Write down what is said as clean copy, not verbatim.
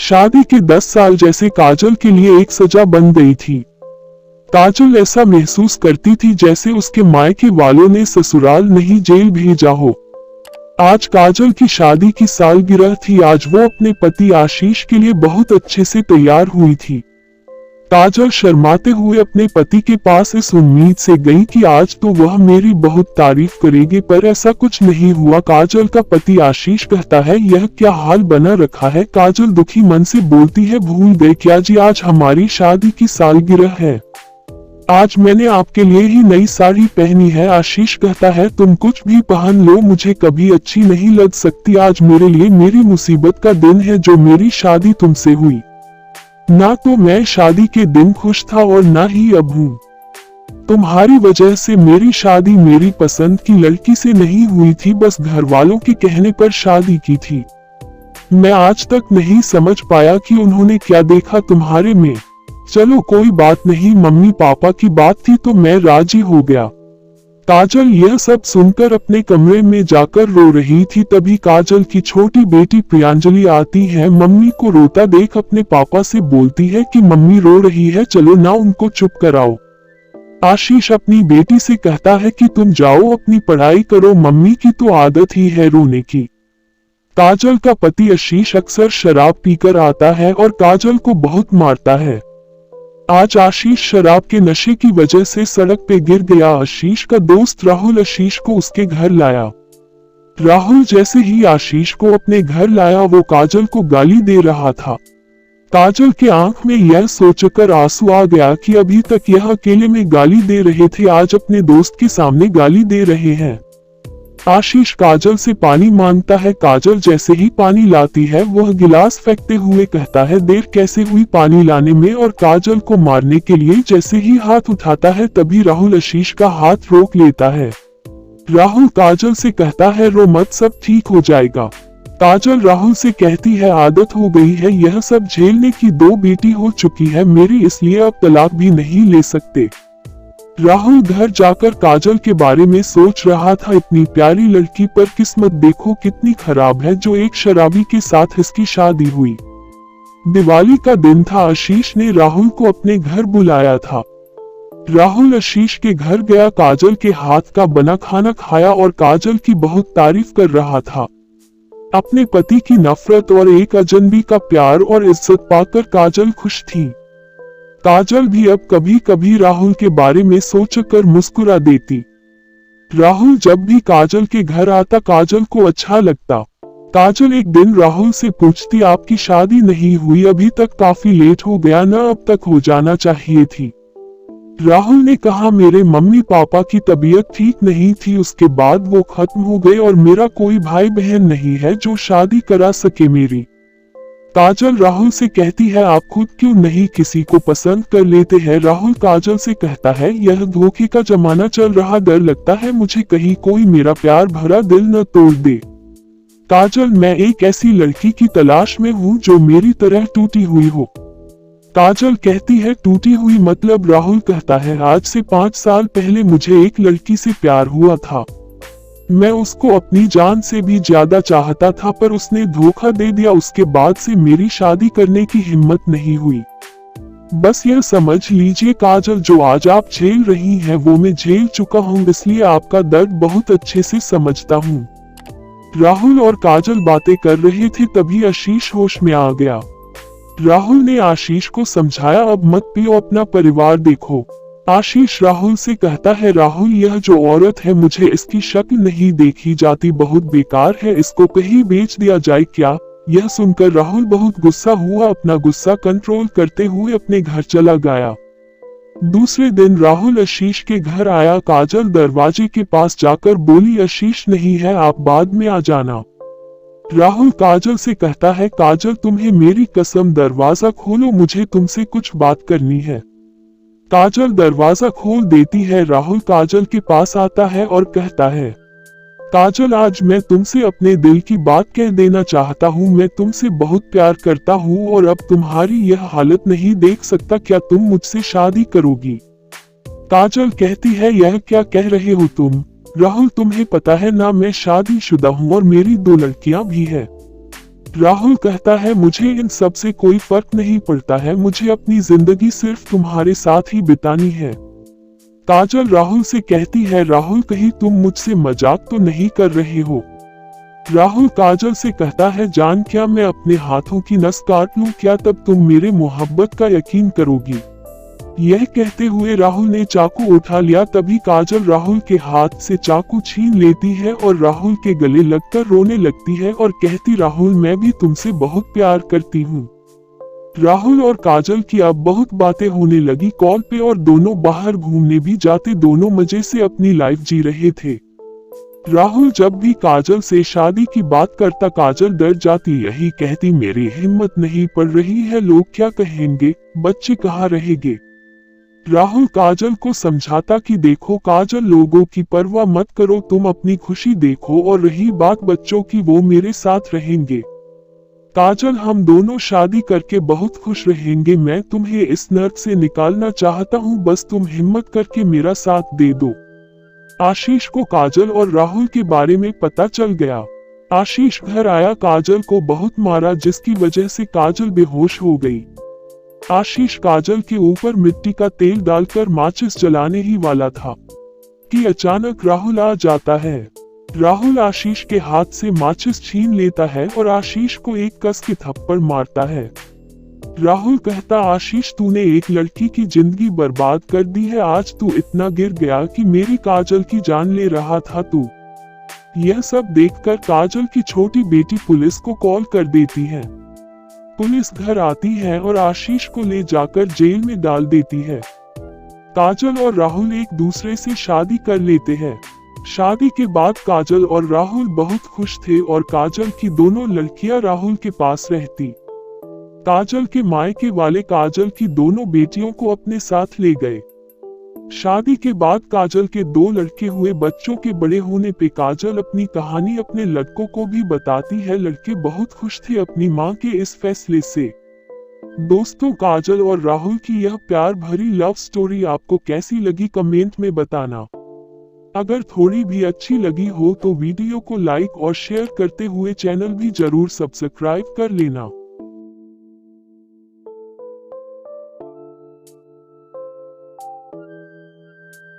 शादी के 10 साल जैसे काजल के लिए एक सजा बन गई थी। काजल ऐसा महसूस करती थी जैसे उसके मायके वालों ने ससुराल नहीं जेल भेजा हो। आज काजल की शादी की सालगिरह थी। आज वो अपने पति आशीष के लिए बहुत अच्छे से तैयार हुई थी। काजल शर्माते हुए अपने पति के पास इस उम्मीद से गई कि आज तो वह मेरी बहुत तारीफ करेंगे, पर ऐसा कुछ नहीं हुआ। काजल का पति आशीष कहता है, यह क्या हाल बना रखा है। काजल दुखी मन से बोलती है, भूल गए क्या जी, आज हमारी शादी की सालगिरह है। आज मैंने आपके लिए ही नई साड़ी पहनी है। आशीष कहता है, तुम कुछ भी पहन लो, मुझे कभी अच्छी नहीं लग सकती। आज मेरे लिए मेरी मुसीबत का दिन है जो मेरी शादी तुमसे हुई। ना तो मैं शादी के दिन खुश था और ना ही अब हूँ। तुम्हारी वजह से मेरी शादी मेरी पसंद की लड़की से नहीं हुई थी, बस घर वालों के कहने पर शादी की थी। मैं आज तक नहीं समझ पाया कि उन्होंने क्या देखा तुम्हारे में। चलो कोई बात नहीं, मम्मी पापा की बात थी तो मैं राजी हो गया। काजल यह सब सुनकर अपने कमरे में जाकर रो रही थी। तभी काजल की छोटी बेटी प्रियांजलि आती है। मम्मी को रोता देख अपने पापा से बोलती है कि मम्मी रो रही है, चलो ना उनको चुप कराओ। आशीष अपनी बेटी से कहता है कि तुम जाओ अपनी पढ़ाई करो, मम्मी की तो आदत ही है रोने की। काजल का पति आशीष अक्सर शराब पीकर आता है और काजल को बहुत मारता है। आज आशीष शराब के नशे की वजह से सड़क पे गिर गया। आशीष का दोस्त राहुल आशीष को उसके घर लाया। राहुल जैसे ही आशीष को अपने घर लाया वो काजल को गाली दे रहा था। काजल के आंख में यह सोचकर आंसू आ गया कि अभी तक यह अकेले में गाली दे रहे थे, आज अपने दोस्त के सामने गाली दे रहे हैं। आशीष काजल से पानी मांगता है। काजल जैसे ही पानी लाती है वह गिलास फेंकते हुए कहता है, देर कैसे हुई पानी लाने में। और काजल को मारने के लिए जैसे ही हाथ उठाता है तभी राहुल आशीष का हाथ रोक लेता है। राहुल काजल से कहता है, रो मत, सब ठीक हो जाएगा। काजल राहुल से कहती है, आदत हो गई है यह सब झेलने की, 2 बेटी हो चुकी है मेरी, इसलिए अब तलाक भी नहीं ले सकते। राहुल घर जाकर काजल के बारे में सोच रहा था, इतनी प्यारी लड़की पर किस्मत देखो कितनी खराब है जो एक शराबी के साथ इसकी शादी हुई। दिवाली का दिन था। आशीष ने राहुल को अपने घर बुलाया था। राहुल आशीष के घर गया, काजल के हाथ का बना खाना खाया और काजल की बहुत तारीफ कर रहा था। अपने पति की नफरत और एक अजनबी का प्यार और इज्जत पाकर काजल खुश थी। काजल भी अब कभी कभी राहुल के बारे में सोचकर मुस्कुरा देती। राहुल जब भी काजल के घर आता काजल को अच्छा लगता। काजल एक दिन राहुल से पूछती, आपकी शादी नहीं हुई अभी तक, काफी लेट हो गया ना, अब तक हो जाना चाहिए थी। राहुल ने कहा, मेरे मम्मी पापा की तबीयत ठीक नहीं थी, उसके बाद वो खत्म हो गए और मेरा कोई भाई बहन नहीं है जो शादी करा सके मेरी। काजल राहुल से कहती है, आप खुद क्यों नहीं किसी को पसंद कर लेते हैं। राहुल काजल से कहता है, यह धोखे का जमाना चल रहा, डर लगता है मुझे कहीं कोई मेरा प्यार भरा दिल न तोड़ दे। काजल, मैं एक ऐसी लड़की की तलाश में हूँ जो मेरी तरह टूटी हुई हो। काजल कहती है, टूटी हुई मतलब। राहुल कहता है, आज से 5 साल पहले मुझे एक लड़की से प्यार हुआ था। मैं उसको अपनी जान से भी ज्यादा चाहता था, पर उसने धोखा दे दिया। उसके बाद से मेरी शादी करने की हिम्मत नहीं हुई। बस यह समझ लीजिए काजल, जो आज आप झेल रही हैं वो मैं झेल चुका हूँ, इसलिए आपका दर्द बहुत अच्छे से समझता हूँ। राहुल और काजल बातें कर रहे थे तभी आशीष होश में आ गया। राहुल ने आशीष को समझाया, अब मत पियो, अपना परिवार देखो। आशीष राहुल से कहता है, राहुल यह जो औरत है मुझे इसकी शक्ल नहीं देखी जाती, बहुत बेकार है, इसको कहीं बेच दिया जाए क्या। यह सुनकर राहुल बहुत गुस्सा हुआ। अपना गुस्सा कंट्रोल करते हुए अपने घर चला गया। दूसरे दिन राहुल आशीष के घर आया। काजल दरवाजे के पास जाकर बोली, आशीष नहीं है, आप बाद में आ जाना। राहुल काजल से कहता है, काजल तुम्हें मेरी कसम, दरवाजा खोलो, मुझे तुमसे कुछ बात करनी है। काजल दरवाजा खोल देती है। राहुल काजल के पास आता है और कहता है, काजल आज मैं तुमसे अपने दिल की बात कह देना चाहता हूँ, मैं तुमसे बहुत प्यार करता हूँ और अब तुम्हारी यह हालत नहीं देख सकता, क्या तुम मुझसे शादी करोगी। काजल कहती है, यह क्या कह रहे हो तुम। राहुल, तुम्हें पता है ना मैं शादीशुदा हूँ और मेरी 2 लड़कियां भी है। राहुल कहता है मुझे इन सब से कोई फर्क नहीं पड़ता है, मुझे अपनी जिंदगी सिर्फ तुम्हारे साथ ही बितानी है। काजल राहुल से कहती है राहुल कहीं तुम मुझसे मजाक तो नहीं कर रहे हो। राहुल काजल से कहता है जान क्या मैं अपने हाथों की नस काट लूं क्या तब तुम मेरे मोहब्बत का यकीन करोगी। यह कहते हुए राहुल ने चाकू उठा लिया, तभी काजल राहुल के हाथ से चाकू छीन लेती है और राहुल के गले लगकर रोने लगती है और कहती राहुल मैं भी तुमसे बहुत प्यार करती हूँ। राहुल और काजल की अब बहुत बातें होने लगी कॉल पे और दोनों बाहर घूमने भी जाते, दोनों मजे से अपनी लाइफ जी रहे थे। राहुल जब भी काजल से शादी की बात करता काजल डर जाती, यही कहती मेरी हिम्मत नहीं पड़ रही है, लोग क्या कहेंगे, बच्चे कहाँ रहेंगे। राहुल काजल को समझाता कि देखो काजल लोगों की परवाह मत करो, तुम अपनी खुशी देखो और रही बात बच्चों की वो मेरे साथ रहेंगे। काजल हम दोनों शादी करके बहुत खुश रहेंगे, मैं तुम्हें इस नर्क से निकालना चाहता हूँ, बस तुम हिम्मत करके मेरा साथ दे दो। आशीष को काजल और राहुल के बारे में पता चल गया। आशीष घर आया, काजल को बहुत मारा जिसकी वजह से काजल बेहोश हो गई। आशीष काजल के ऊपर मिट्टी का तेल डालकर माचिस जलाने ही वाला था कि अचानक राहुल आ जाता है। राहुल आशीष के हाथ से माचिस छीन लेता है और आशीष को एक कस के थप्पड़ मारता है। राहुल कहता आशीष तूने एक लड़की की जिंदगी बर्बाद कर दी है, आज तू इतना गिर गया कि मेरी काजल की जान ले रहा था तू। यह सब देखकर काजल की छोटी बेटी पुलिस को कॉल कर देती है। पुलिस घर आती है और आशीष को ले जाकर जेल में डाल देती है। काजल और राहुल एक दूसरे से शादी कर लेते हैं। शादी के बाद काजल और राहुल बहुत खुश थे और काजल की दोनों लड़कियां राहुल के पास रहती। काजल के मायके वाले काजल की दोनों बेटियों को अपने साथ ले गए। शादी के बाद काजल के 2 लड़के हुए, बच्चों के बड़े होने पे काजल अपनी कहानी अपने लड़कों को भी बताती है। लड़के बहुत खुश थे अपनी मां के इस फैसले से। दोस्तों काजल और राहुल की यह प्यार भरी लव स्टोरी आपको कैसी लगी कमेंट में बताना। अगर थोड़ी भी अच्छी लगी हो तो वीडियो को लाइक और शेयर करते हुए चैनल भी जरूर सब्सक्राइब कर लेना।